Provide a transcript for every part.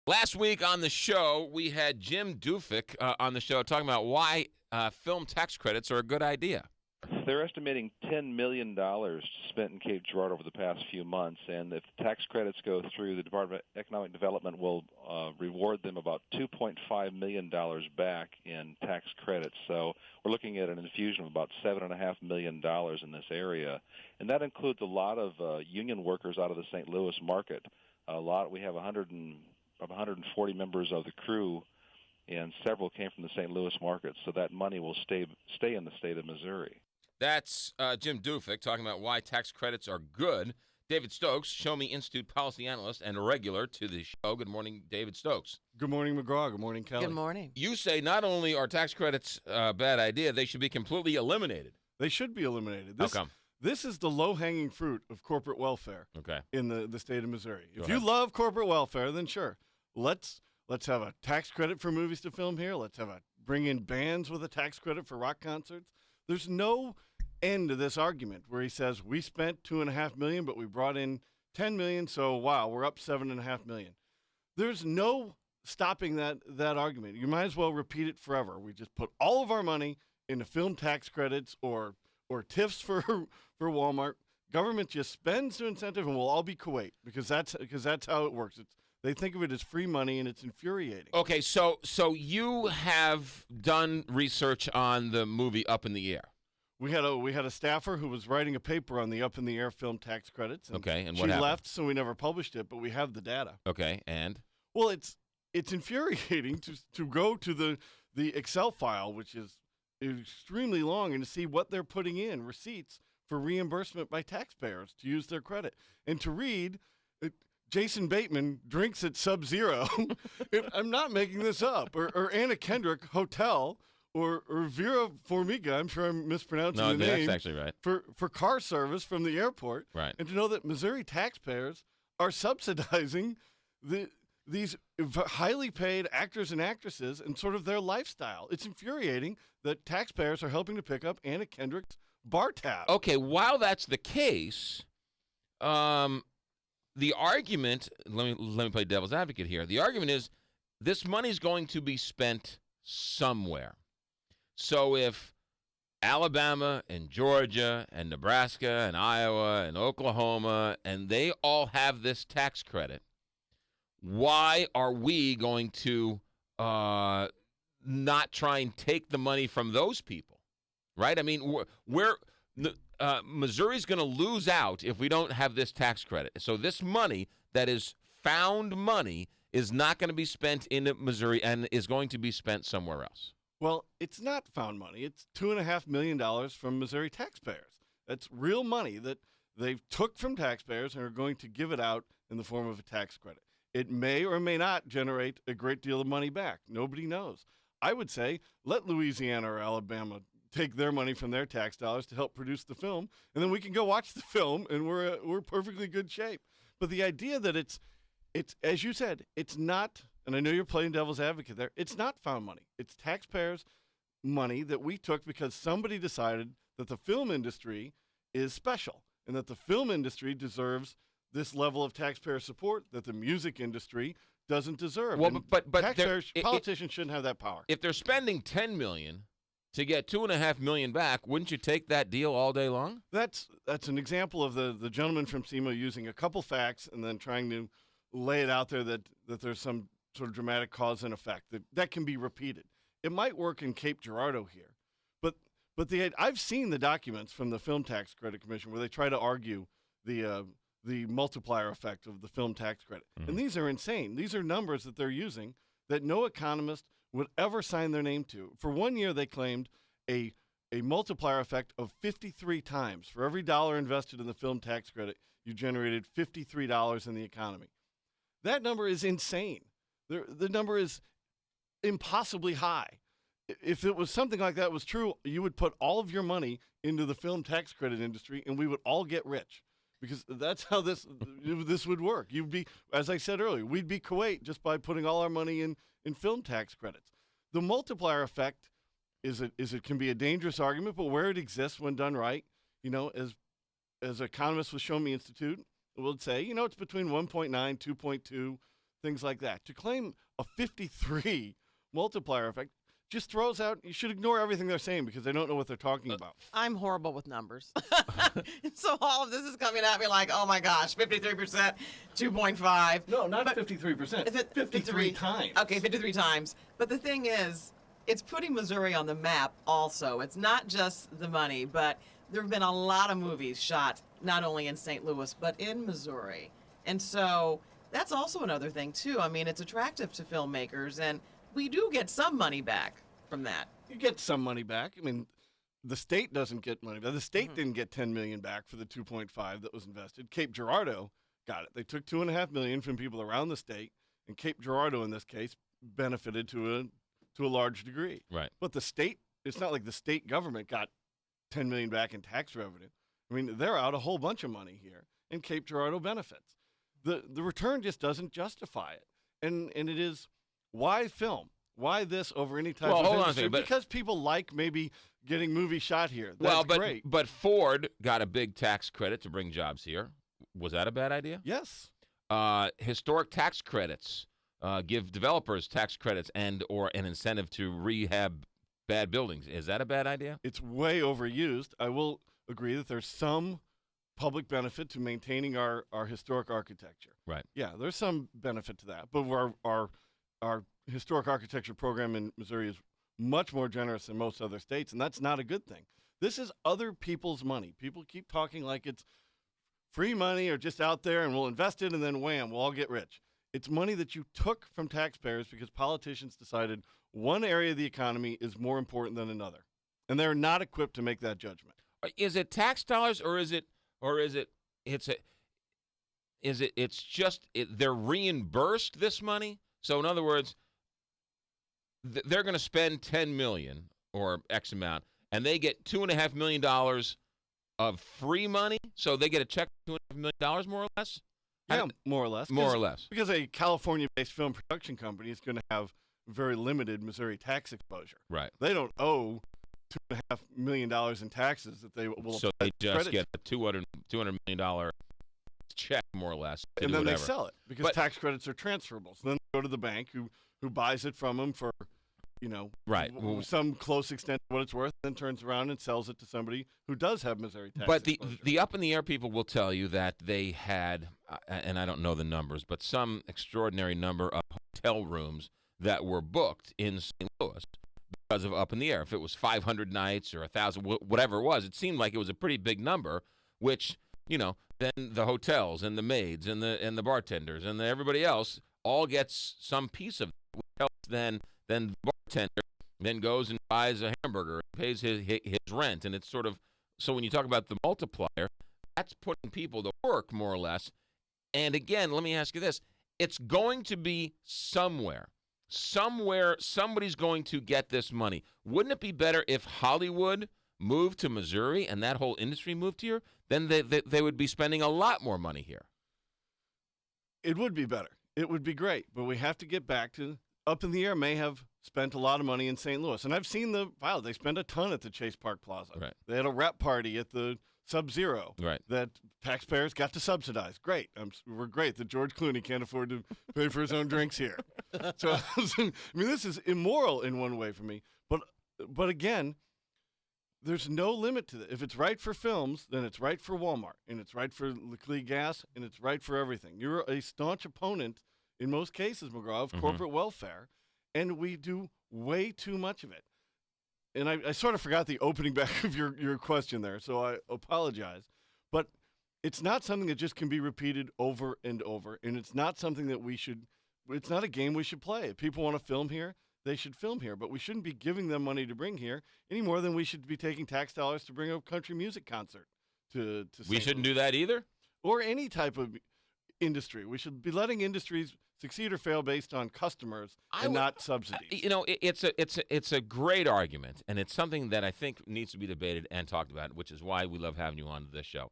Last week on the show, we had Jim Dufik on the show talking about why film tax credits are a good idea. They're estimating $10 million spent in Cape Girardeau over the past few months, and if tax credits go through, the Department of Economic Development will reward them about $2.5 million back in tax credits. So we're looking at an infusion of about $7.5 million in this area, and that includes a lot of union workers out of the St. Louis market. We have 140 members of the crew, and several came from the St. Louis market, so that money will stay in the state of Missouri. That's Jim Dufik talking about why tax credits are good. David Stokes, Show Me Institute policy analyst and regular to the show. Good morning, David Stokes. Good morning, McGraw. Good morning, Kelly. Good morning. You say not only are tax credits a bad idea, they should be completely eliminated. They should be eliminated. How come? This is the low-hanging fruit of corporate welfare in the state of Missouri. If you love corporate welfare, then sure, let's have a tax credit for movies to film here. Let's bring in bands with a tax credit for rock concerts. There's no end to this argument where he says we spent $2.5 million, but we brought in $10 million, so wow, we're up $7.5 million. There's no stopping that argument. You might as well repeat it forever. We just put all of our money into film tax credits or TIFs for Walmart. Government just spends to incentive, and we'll all be Kuwait because that's how it works. They think of it as free money, and it's infuriating. Okay, so you have done research on the movie Up in the Air. We had a staffer who was writing a paper on the Up in the Air film tax credits. And okay, and what happened? She left, so we never published it, but we have the data. Okay, and? Well, it's infuriating to go to the Excel file, which is extremely long, and to see what they're putting in, receipts for reimbursement by taxpayers to use their credit, and to read Jason Bateman drinks at Sub-Zero. I'm not making this up. Or Anna Kendrick Hotel, or Vera Farmiga, I'm sure I'm mispronouncing the name. No, that's actually right. For car service from the airport. Right. And to know that Missouri taxpayers are subsidizing these highly paid actors and actresses and sort of their lifestyle. It's infuriating that taxpayers are helping to pick up Anna Kendrick's bar tab. Okay, while that's the case, the argument, let me play devil's advocate here. The argument is this money's going to be spent somewhere. So if Alabama and Georgia and Nebraska and Iowa and Oklahoma, and they all have this tax credit, why are we going to not try and take the money from those people, right? I mean, Missouri's going to lose out if we don't have this tax credit. So this money that is found money is not going to be spent in Missouri and is going to be spent somewhere else. Well, it's not found money. It's $2.5 million from Missouri taxpayers. That's real money that they took from taxpayers and are going to give it out in the form of a tax credit. It may or may not generate a great deal of money back. Nobody knows. I would say let Louisiana or Alabama take their money from their tax dollars to help produce the film, and then we can go watch the film, and we're perfectly good shape. But the idea that it's as you said, it's not, and I know you're playing devil's advocate there, it's not found money. It's taxpayers' money that we took because somebody decided that the film industry is special and that the film industry deserves this level of taxpayer support that the music industry doesn't deserve. Well, but taxpayers, politicians shouldn't have that power. If they're spending $10 million to get $2.5 million back, wouldn't you take that deal all day long? That's an example of the gentleman from SEMA using a couple facts and then trying to lay it out there that there's some sort of dramatic cause and effect that can be repeated. It might work in Cape Girardeau here, but I've seen the documents from the Film Tax Credit Commission where they try to argue the multiplier effect of the film tax credit. Mm-hmm. And these are insane. These are numbers that they're using that no economist would ever sign their name to. For 1 year, they claimed a multiplier effect of 53 times. For every dollar invested in the film tax credit, you generated $53 in the economy. That number is insane. The number is impossibly high. If it was something like that was true, you would put all of your money into the film tax credit industry, and we would all get rich. Because that's how this would work. You'd be, as I said earlier, we'd be Kuwait just by putting all our money in film tax credits. The multiplier effect it can be a dangerous argument, but where it exists when done right, as economists with Show Me Institute will say, it's between 1.9, 2.2 things like that. To claim a 53 multiplier effect just throws out, you should ignore everything they're saying because they don't know what they're talking about. I'm horrible with numbers. So all of this is coming at me like, oh my gosh, 53%, 2.5. No, not 53%. 53 times. Okay, 53 times. But the thing is, it's putting Missouri on the map also. It's not just the money, but there have been a lot of movies shot not only in St. Louis, but in Missouri. And so that's also another thing, too. I mean, it's attractive to filmmakers, and we do get some money back from that. You get some money back. I mean, the state doesn't get money back. The state didn't get $10 million back for the 2.5 that was invested. Cape Girardeau got it. They took $2.5 million from people around the state, and Cape Girardeau, in this case, benefited to a large degree. Right. But the state, it's not like the state government got $10 million back in tax revenue. I mean, they're out a whole bunch of money here, and Cape Girardeau benefits. The return just doesn't justify it. And it is, why film? Why this over any type of industry? Because people like maybe getting movies shot here. That's great. But Ford got a big tax credit to bring jobs here. Was that a bad idea? Yes. Historic tax credits give developers tax credits and or an incentive to rehab bad buildings. Is that a bad idea? It's way overused. I will agree that there's some public benefit to maintaining our historic architecture. Right. Yeah, there's some benefit to that. But our historic architecture program in Missouri is much more generous than most other states, and that's not a good thing. This is other people's money. People keep talking like it's free money or just out there and we'll invest it and then wham, we'll all get rich. It's money that you took from taxpayers because politicians decided one area of the economy is more important than another, and they're not equipped to make that judgment. Is it tax dollars or is it they're reimbursed this money? So in other words, they're going to spend $10 million or X amount, and they get $2.5 million of free money. So they get a check for $2.5 million, more or less. Yeah, more or less. More or less. Because a California-based film production company is going to have very limited Missouri tax exposure. Right. They don't owe $2.5 million in taxes that they will. So they just get a $200 million check, more or less, and then they sell it because tax credits are transferable. So then they go to the bank who buys it from them for, right, some close extent of what it's worth, then turns around and sells it to somebody who does have Missouri tax. But the up in the air people will tell you that they had, and I don't know the numbers, but some extraordinary number of hotel rooms that were booked in St. Louis because of up in the air. If it was 500 nights or 1,000, whatever it was, it seemed like it was a pretty big number, which, then the hotels and the maids and the bartenders and everybody else all gets some piece of it, which helps then the bartender then goes and buys a hamburger and pays his rent. And it's sort of, so when you talk about the multiplier, that's putting people to work, more or less. And again, let me ask you this. It's going to be somewhere. Somewhere, somebody's going to get this money. Wouldn't it be better if Hollywood moved to Missouri and that whole industry moved here? Then they would be spending a lot more money here. It would be better. It would be great. But we have to get back to Up in the Air may have spent a lot of money in St. Louis. And I've seen they spend a ton at the Chase Park Plaza. Right. They had a rep party at the Sub-Zero right. that taxpayers got to subsidize. Great. We're great that George Clooney can't afford to pay for his own drinks here. So, I mean, this is immoral in one way for me. But again, there's no limit to it. If it's right for films, then it's right for Walmart, and it's right for Leclerc Gas, and it's right for everything. You're a staunch opponent, in most cases, McGraw, of corporate welfare, and we do way too much of it. And I sort of forgot the opening back of your question there, so I apologize. But it's not something that just can be repeated over and over, and it's not something that it's not a game we should play. If people want to film here, they should film here, but we shouldn't be giving them money to bring here any more than we should be taking tax dollars to bring a country music concert to We shouldn't do that either? Or any type of industry. We should be letting industries succeed or fail based on customers and not subsidies. It's a great argument, and it's something that I think needs to be debated and talked about, which is why we love having you on this show.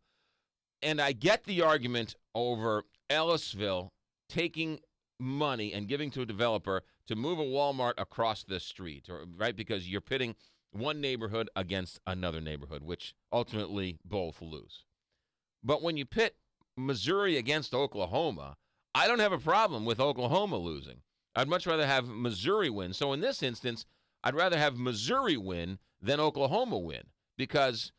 And I get the argument over Ellisville taking money and giving to a developer to move a Walmart across the street, right? Because you're pitting one neighborhood against another neighborhood, which ultimately both lose. But when you pit Missouri against Oklahoma, I don't have a problem with Oklahoma losing. I'd much rather have Missouri win. So in this instance, I'd rather have Missouri win than Oklahoma win because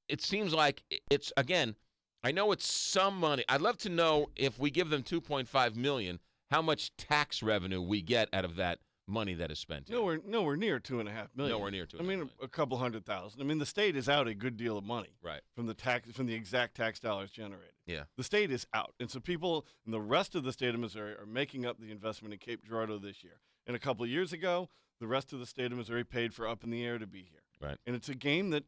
it seems like it's, again, I know it's some money. I'd love to know if we give them $2.5 million, how much tax revenue we get out of that money that is spent. Nowhere near $2.5 million. Nowhere near $2.5 I mean, million. a couple $100,000. I mean, the state is out a good deal of money Right. from the exact tax dollars generated. Yeah. The state is out, and so people in the rest of the state of Missouri are making up the investment in Cape Girardeau this year. And a couple of years ago, the rest of the state of Missouri paid for Up in the Air to be here. Right. And it's a game that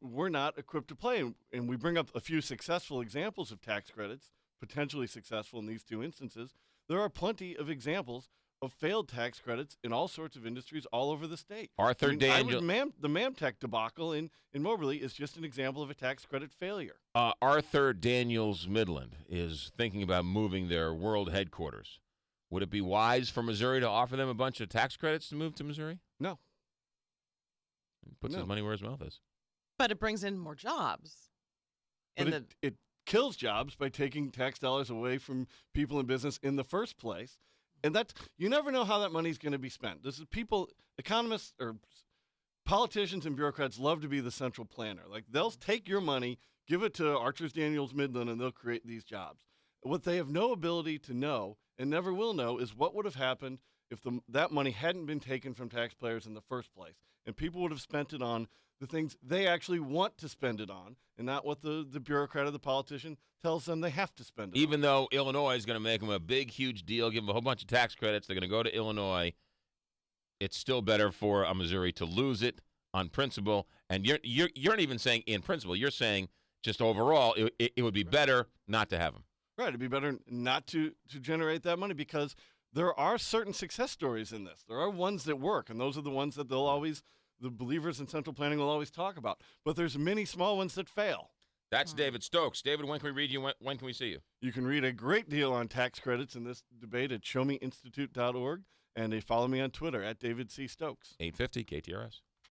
we're not equipped to play. And we bring up a few successful examples of tax credits, potentially successful in these two instances. There are plenty of examples of failed tax credits in all sorts of industries all over the state. Arthur Daniel. The Mamtech debacle in Moberly is just an example of a tax credit failure. Arthur Daniels Midland is thinking about moving their world headquarters. Would it be wise for Missouri to offer them a bunch of tax credits to move to Missouri? No. He puts his money where his mouth is. But it brings in more jobs. But it kills jobs by taking tax dollars away from people in business in the first place. And you never know how that money's going to be spent. This is economists or politicians and bureaucrats love to be the central planner. Like they'll take your money, give it to Arthur Daniels Midland, and they'll create these jobs. What they have no ability to know and never will know is what would have happened if that money hadn't been taken from taxpayers in the first place, and people would have spent it on the things they actually want to spend it on, and not what the bureaucrat or the politician tells them they have to spend it on. Even though Illinois is going to make them a big, huge deal, give them a whole bunch of tax credits, they're going to go to Illinois. It's still better for Missouri to lose it on principle. And you're not even saying in principle. You're saying just overall it would be better not to have them. Right. It'd be better not to generate that money because there are certain success stories in this. There are ones that work, and those are the ones that the believers in central planning will always talk about. But there's many small ones that fail. That's David Stokes. David, when can we read you? When can we see you? You can read a great deal on tax credits in this debate at showmeinstitute.org, and follow me on Twitter at David C. Stokes. 850 KTRS.